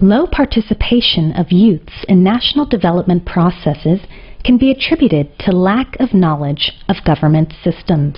Low participation of youths in national development processes can be attributed to lack of knowledge of government systems,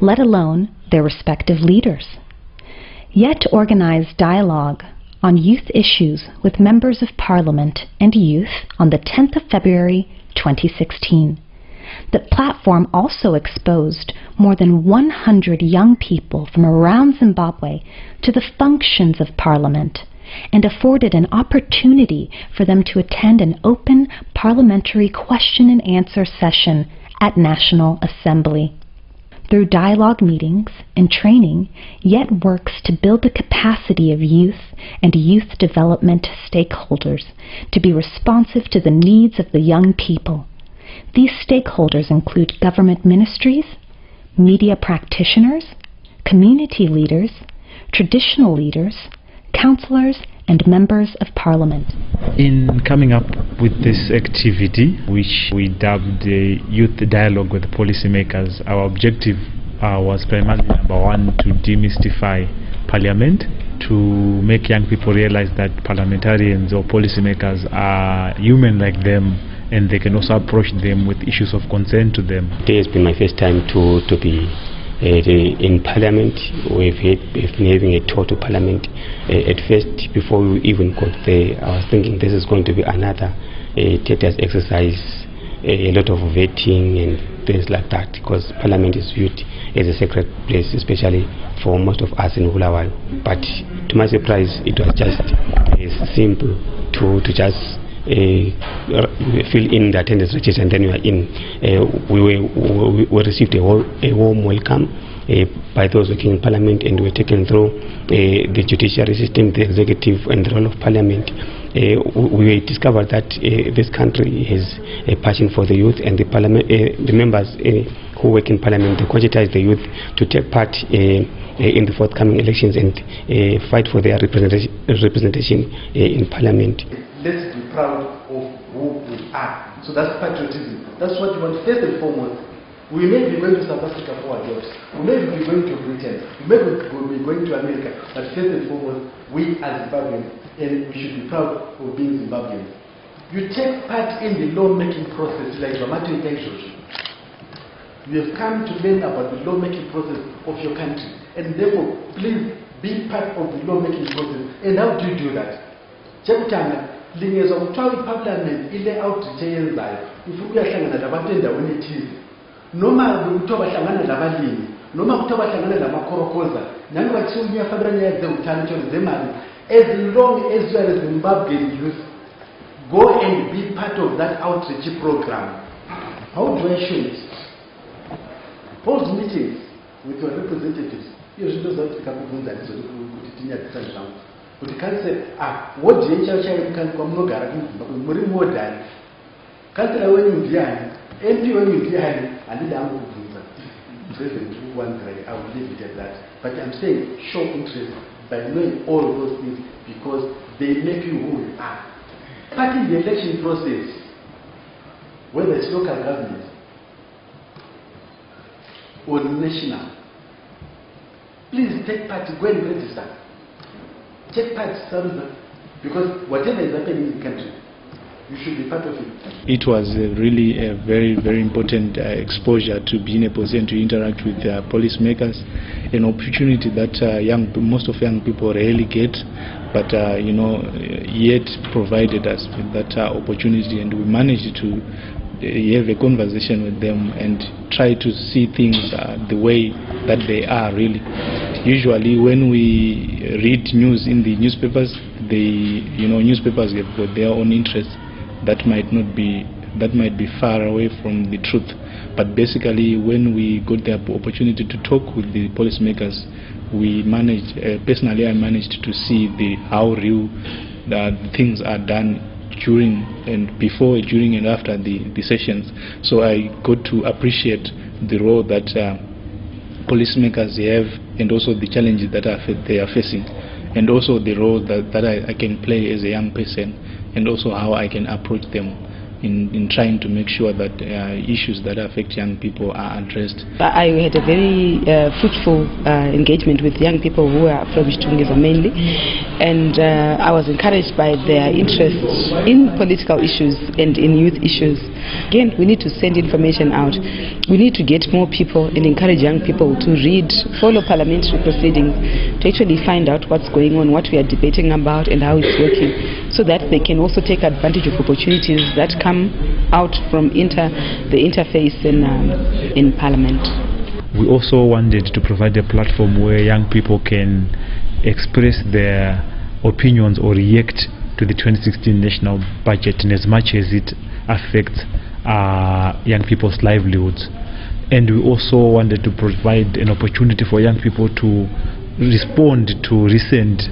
let alone their respective leaders. YETT organized dialogue on youth issues with members of Parliament and youth on the 10th of February 2016. The platform also exposed more than 100 young people from around Zimbabwe to the functions of Parliament and afforded an opportunity for them to attend an open parliamentary question and answer session at National Assembly. Through dialogue meetings and training, YETT works to build the capacity of youth and youth development stakeholders to be responsive to the needs of the young people. These stakeholders include government ministries, media practitioners, community leaders, traditional leaders, councillors, and members of Parliament. In coming up with this activity, which we dubbed the Youth Dialogue with Policymakers, our objective was primarily, number one, to demystify Parliament, to make young people realize that parliamentarians or policymakers are human like them, and they can also approach them with issues of concern to them. Today has been my first time to be in Parliament. We've been having a tour to Parliament. At first, before we even got there, I was thinking this is going to be another tedious exercise, a lot of vetting and things like that, because Parliament is viewed as a sacred place, especially for most of us in Hulawan. But to my surprise, it was just simple to just fill in the attendance register, and then we are in. We received a warm welcome by those working in Parliament, and we were taken through the judiciary system, the executive, and the role of Parliament. We discovered that this country has a passion for the youth, and the members who work in Parliament, they cogitize the youth to take part in the forthcoming elections and fight for their representation in Parliament. Let's be proud of who we are. So that's patriotism. That's what we want. First and foremost, we may be going to South Africa for our jobs. We may be going to Britain. We may be going to America. But first and foremost, we are Zimbabweans, and we should be proud of being Zimbabweans. You take part in the law-making process like Ramato Intention. You have come to learn about the law-making process of your country, and therefore, please be part of the law-making process. And how do you do that? Lingezwa kuthiwa iParliament ile outreach eyenzayo ifuna ukuyahlangana labantu endaweni ethize, noma kuthiwa bahlangana labalimi, noma kuthiwa bahlangana lamakhorokoza, nani bathiwa uyafakela nyezeuthando zemali. As long as you are a Zimbabwean youth, go and be part of that outreach program. How do I show it? Hold meetings with your representatives. Hiyo zinto zawutika kuvunza ndizo kuti tinyadzisa zvangu. But you can't say, what do you can come no guarantee, but we more than Councillor when you behind, empty when you behind, and then I'm present one day, I will leave it at that. But I'm saying, show interest by knowing all those things because they make you who you are. Part in the election process, whether it's local government or national, please take part, go and register. Take part, because whatever is happening in the country, you should be part of it. It was really a very, very important exposure to be in a position to interact with policymakers, an opportunity that most of young people rarely get, but YETT provided us with that opportunity, and we managed to have a conversation with them and try to see things the way that they are really. Usually when we read news in the newspapers, newspapers have got their own interests that might be far away from the truth. But basically when we got the opportunity to talk with the policymakers, we managed, personally I managed to see how real things are done during and before, during and after the sessions. So I got to appreciate the role that policymakers have, and also the challenges that they are facing, and also the role that I can play as a young person, and also how I can approach them in trying to make sure that issues that affect young people are addressed. I had a very fruitful engagement with young people who are from Chitungeza mainly, and I was encouraged by their interest in political issues and in youth issues. Again, we need to send information out. We need to get more people and encourage young people to read, follow parliamentary proceedings, to actually find out what's going on, what we are debating about and how it's working, so that they can also take advantage of opportunities that come out from the interface in Parliament. We also wanted to provide a platform where young people can express their opinions or react to the 2016 national budget, in as much as it affects young people's livelihoods. And we also wanted to provide an opportunity for young people to respond to recent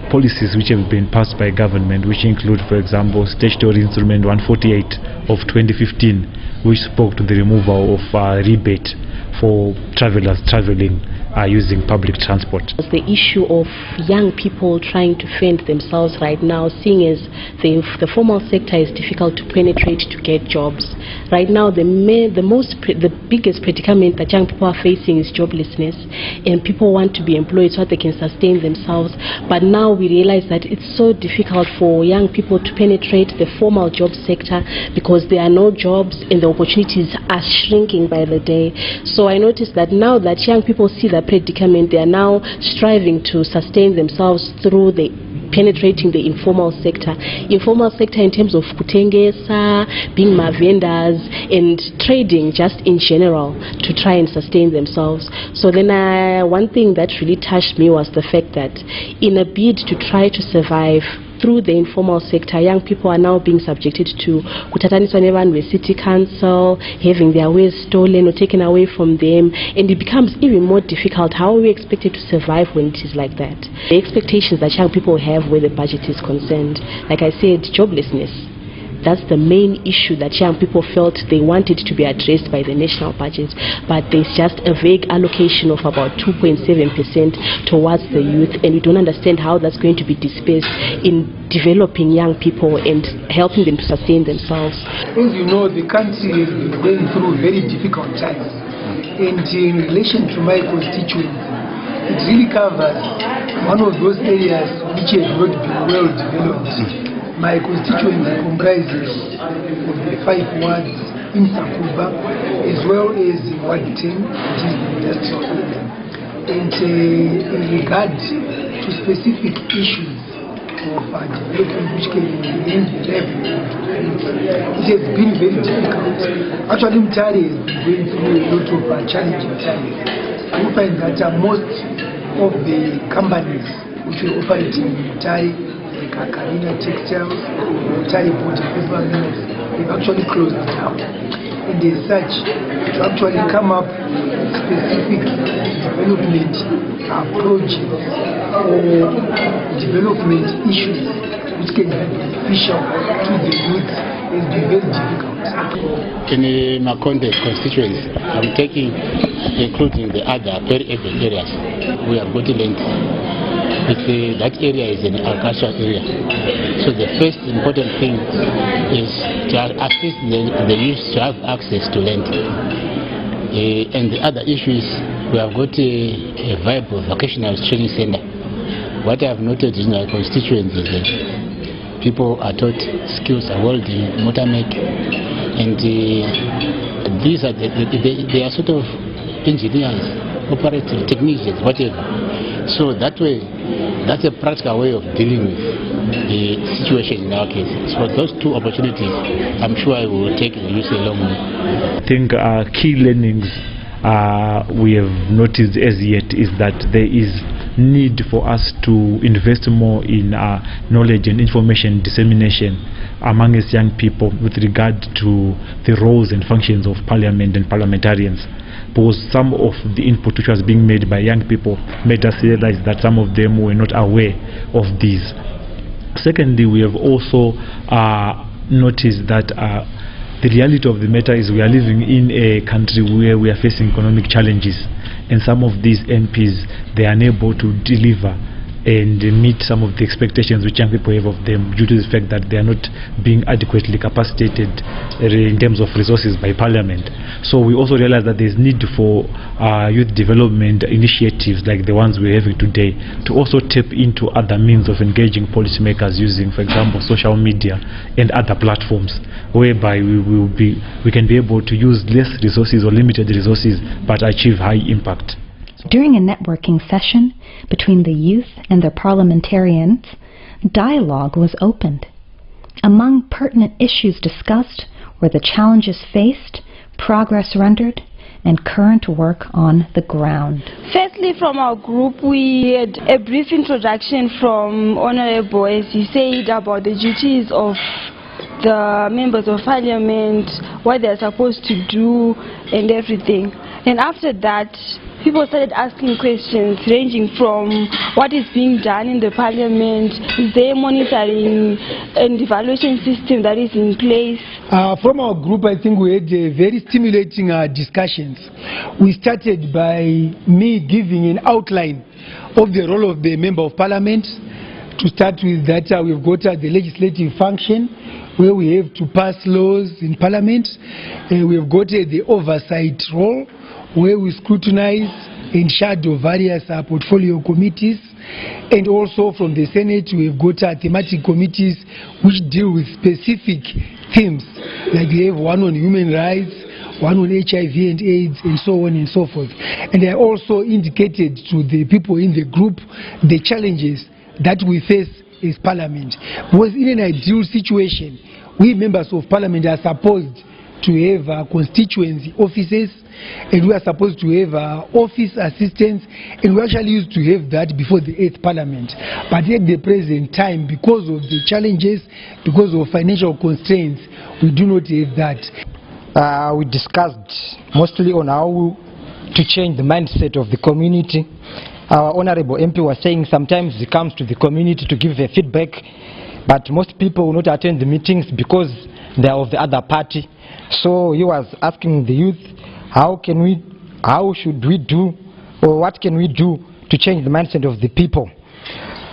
policies which have been passed by government, which include, for example, Statutory Instrument 148 of 2015, which spoke to the removal of rebate for travelers traveling using public transport. The issue of young people trying to fend themselves right now, seeing as the formal sector is difficult to penetrate to get jobs. Right now, the biggest predicament that young people are facing is joblessness, and people want to be employed so that they can sustain themselves. But now we realize that it's so difficult for young people to penetrate the formal job sector because there are no jobs and the opportunities are shrinking by the day. So I noticed that now that young people see that predicament, they are now striving to sustain themselves through penetrating the informal sector. Informal sector in terms of kutengesa, being vendors, and trading just in general to try and sustain themselves. So then one thing that really touched me was the fact that in a bid to try to survive through the informal sector, young people are now being subjected to kutataniswa nevanhu city council, having their ways stolen or taken away from them, and it becomes even more difficult. How are we expected to survive when it is like that? The expectations that young people have where the budget is concerned, like I said, joblessness. That's the main issue that young people felt they wanted to be addressed by the national budget, but there's just a vague allocation of about 2.7% towards the youth, and we don't understand how that's going to be dispersed in developing young people and helping them to sustain themselves. As you know, the country has been going through very difficult times, and in relation to my constituency, it really covers one of those areas which have not been well developed. My constituency comprises of the 5 wards in Sakuba, as well as Ward 10, which is the industrial area. And in regard to specific issues of development which can bring the revenue, it has been very difficult. Actually, Mutare has been going through a lot of challenging times. We find that most of the companies which are operating in Mutare, Karina Textiles, Mutare Board and Paper Mills, they've actually closed down. And as such, to actually come up with specific development projects or development issues which can be beneficial to the youth has been very difficult. In Makonde constituency, I'm including the other very urban areas. We have got land. That area is an agricultural area. So the first important thing is to assist the youth to have access to land. And the other issue is we have got a viable vocational training center. What I have noted in my constituency is that people are taught skills are welding, motor make, and these are they are sort of engineers, operative technicians, whatever. So that way, that's a practical way of dealing with the situation in our case. So those two opportunities, I'm sure I will take the youth a long way. I think key learnings we have noticed as yet is that there is need for us to invest more in knowledge and information dissemination among us young people with regard to the roles and functions of parliament and parliamentarians, because some of the input which was being made by young people made us realize that some of them were not aware of these. Secondly, we have also noticed that the reality of the matter is we are living in a country where we are facing economic challenges, and some of these MPs, they are unable to deliver and meet some of the expectations which young people have of them due to the fact that they are not being adequately capacitated in terms of resources by Parliament. So we also realize that there's need for youth development initiatives like the ones we're having today to also tap into other means of engaging policymakers using, for example, social media and other platforms, whereby we can be able to use less resources or limited resources but achieve high impact. During a networking session between the youth and their parliamentarians, dialogue was opened. Among pertinent issues discussed were the challenges faced, progress rendered, and current work on the ground. Firstly, from our group, we had a brief introduction from Honorable, as he said, about the duties of the members of parliament, what they're supposed to do and everything. And after that, people started asking questions ranging from what is being done in the parliament, is there a monitoring and evaluation system that is in place? From our group, I think we had very stimulating discussions. We started by me giving an outline of the role of the Member of Parliament. To start with that, we've got the legislative function, where we have to pass laws in Parliament. We've got the oversight role, where we scrutinize and shadow various portfolio committees. And also from the Senate, we've got thematic committees which deal with specific themes, like we have one on human rights, one on HIV and AIDS, and so on and so forth. And I also indicated to the people in the group the challenges that we face as Parliament. Because in an ideal situation, we members of Parliament are supposed to have constituency offices, and we are supposed to have office assistants, and we actually used to have that before the 8th Parliament. But at the present time, because of the challenges, because of financial constraints, we do not have that. We discussed mostly on how to change the mindset of the community. Our Honorable MP was saying sometimes he comes to the community to give a feedback, but most people will not attend the meetings because they are of the other party. So he was asking the youth, how should we do, or what can we do to change the mindset of the people?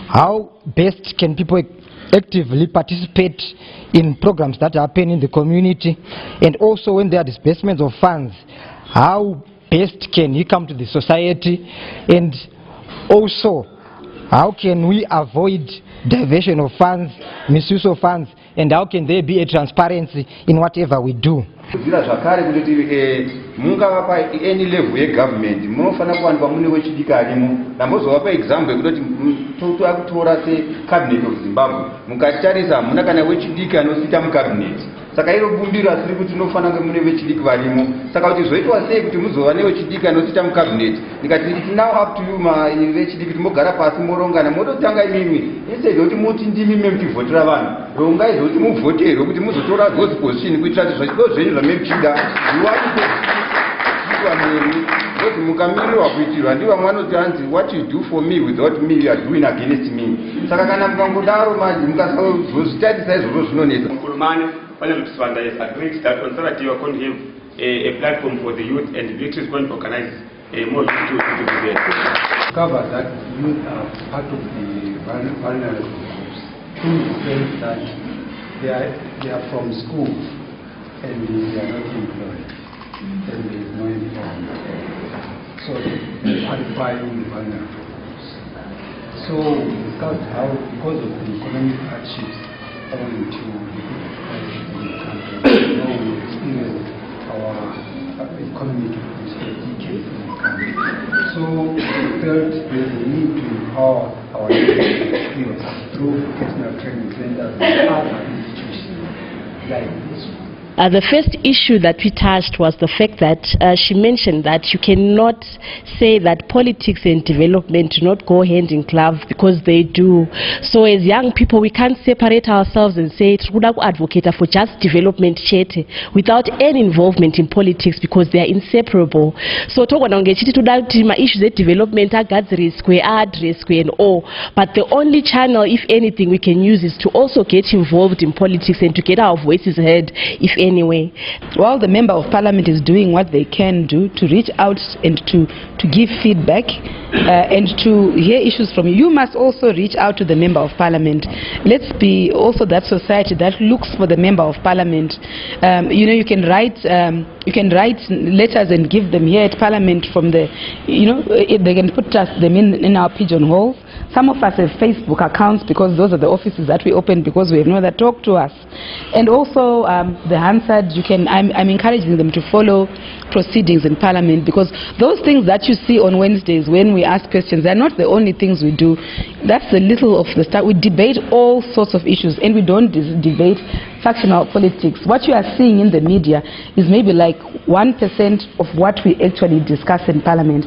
How best can people actively participate in programs that happen in the community? And also when there are disbursements of funds, how best can he come to the society? And also, how can we avoid diversion of funds, misuse of funds, and how can there be a transparency in whatever we do? Mungava pa any level ye government munofana kuwanikwa mune wechidiki arimo. Ndambozovapa example yekutoti takutora secabinet of Zimbabwe, mukatarisa muna kana wechidiki anosita mucabinet. Saka iro bumbiro asiri kuti tinofana kunge mune vechidiki varimo. Saka kuti zvoitwa sei kuti muzova newechidiki anosita mucabinet? Ndikati it's now up to you vechidiki kuti mogara pasi morongana mototanga imimi instead kuti muti ndimi muchivhotera vanhu, rongai zvokuti muvhoterwe kuti muzotora those position kuitira kuti zvipo zvenyu zvamuchida zviwanikwe kuti mukamirirwa kuitirwa ndivo vanoti hanzi what you do for me without me you are doing against me. Saka kana mukangodaro mukazozvitarisa izvozvo zvinonetsa. Parliament has agreed that on Saturday we are going to have a platform for the youth, and the is going to organize more youth to be there. Cover that youth are part of the vulnerable groups in the sense that they are from school and they are not employed, and there is no employment. So they qualify in the vulnerable groups. So we discussed how, because of the economic hardships owing to we experience our economic decay in the country. So we felt there's a need to empower our skills through vocational training centers and other institutions like this one. The first issue that we touched was the fact that she mentioned that you cannot say that politics and development do not go hand in glove, because they do. So as young people, we can't separate ourselves and say Truda advocate for just development chete without any involvement in politics, because they are inseparable. So issues of development address and all, but the only channel, if anything, we can use is to also get involved in politics and to get our voices heard if any way. While the Member of Parliament is doing what they can do to reach out and to give feedback and to hear issues from you, you must also reach out to the Member of Parliament. Let's be also that society that looks for the Member of Parliament. You know, you can write letters and give them here at Parliament from the, you know, they can put them in our pigeonholes. Some of us have Facebook accounts because those are the offices that we open because we have no one that talk to us. And also the Hansard, I'm encouraging them to follow proceedings in Parliament, because those things that you see on Wednesdays when we ask questions, they're not the only things we do. That's a little of the start. We debate all sorts of issues, and we don't debate factional politics. What you are seeing in the media is maybe like 1% of what we actually discuss in Parliament.